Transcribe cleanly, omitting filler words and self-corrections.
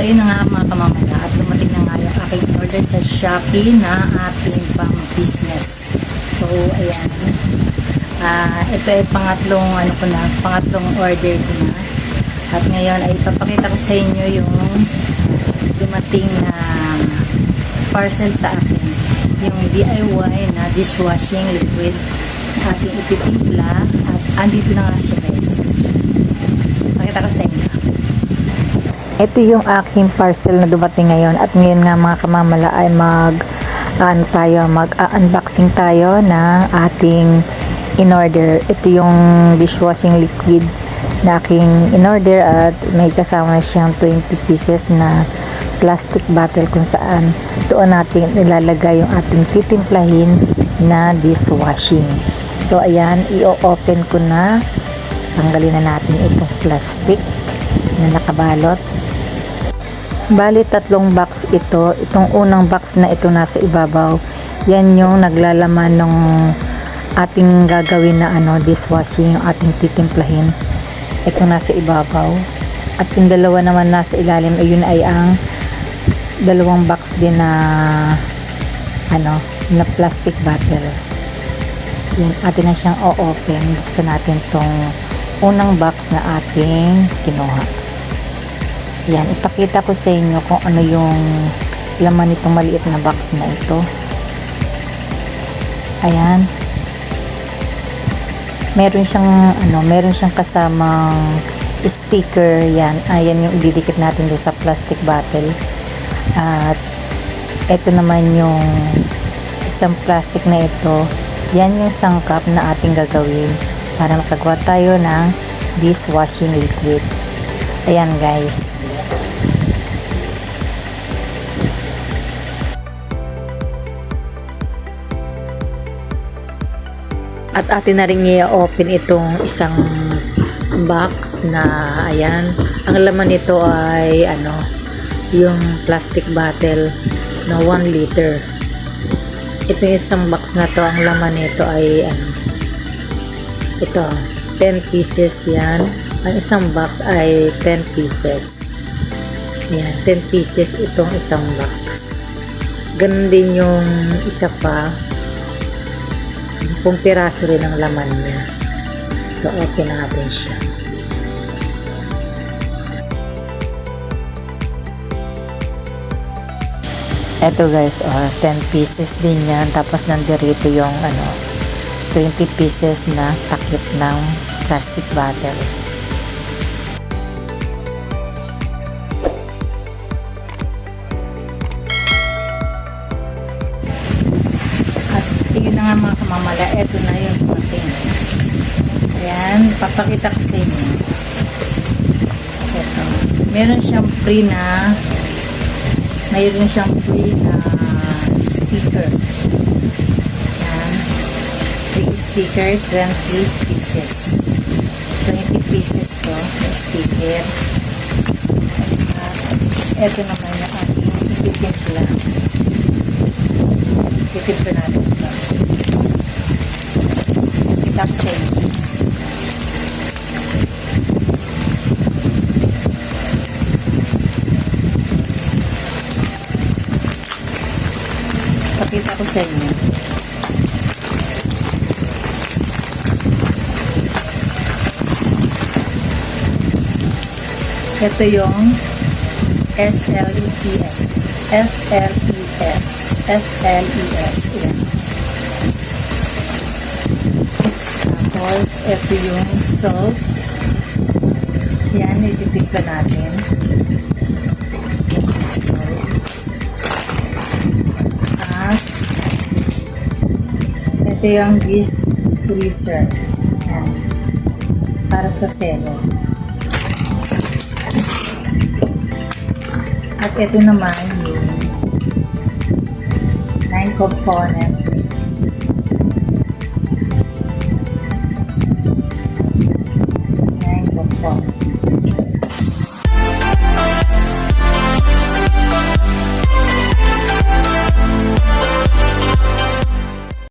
ayun na nga mga kamamala, at dumating na nga yung aking order sa Shopee na ating pang business. So ayan, ito ay pangatlong order ko na. At ngayon ay ipapakita ko sa inyo yung dumating na parcel sa akin, yung DIY na dishwashing liquid na ating ititimpla. At andito na nga siya, guys. Pakita ko sa inyo. Ito yung aking parcel na dumating ngayon, at ngayon nga mga kamamala ay mag-unboxing tayo ng ating in-order. Ito yung dishwashing liquid na aking in-order, at may kasama siyang 20 pieces na plastic bottle kung saan doon natin ilalagay yung ating titimplahin na dishwashing. So ayan, i-open ko na. Tanggalin na natin itong plastic na nakabalot. Bali, 3 box ito. Itong unang box na ito nasa ibabaw, yan yung naglalaman ng ating gagawin na dishwashing, yung ating titimplahin. Ito nasa ibabaw. At yung dalawa naman nasa ilalim, ayun ay ang 2 box din na na plastic bottle. Yan, atin na siyang o-open. Buksan natin tong unang box na ating kinuha. Yan, ipakita ko sa inyo kung ano yung laman nitong maliit na box na ito. Ayan. Meron siyang kasamang sticker. Yan, ayan yung ididikit natin doon sa plastic bottle. At ito naman yung isang plastic na ito. Yan yung sangkap na ating gagawin para makagawa tayo ng dishwashing liquid. Ayan, guys. At atin na rin i-open itong isang box na ayan. Ang laman nito ay yung plastic bottle na 1 liter. Ito yung isang box na to. Ang laman nito ay ito, 10 pieces yan. Ang isang box ay 10 pieces. Ayan, 10 pieces itong isang box. Ganun din yung isa pa. 10 piraso rin ang laman niya. So, open natin siya. Eto guys, 10 pieces din yan. Tapos nandirito yung 20 pieces na takip ng plastic bottle. Yun na nga mga kamamala, eto na yung content. Ayan, papakita ko sa inyo. Eto, meron siyang free na sticker. Ayan, free sticker, 20 pieces. 20 pieces to, yung sticker. At eto naman yung ating ititimpla. Ititimpla natin ito. Kita ko sa inyo. Pakita ko sa inyo. Ito yung SLES. Yan. Tapos, ito yung salt. Yan, ititimpla natin. At, ito yung dish freezer. Yan. Para sa selo. At ito naman yung 9 component mix. Yan, component mix.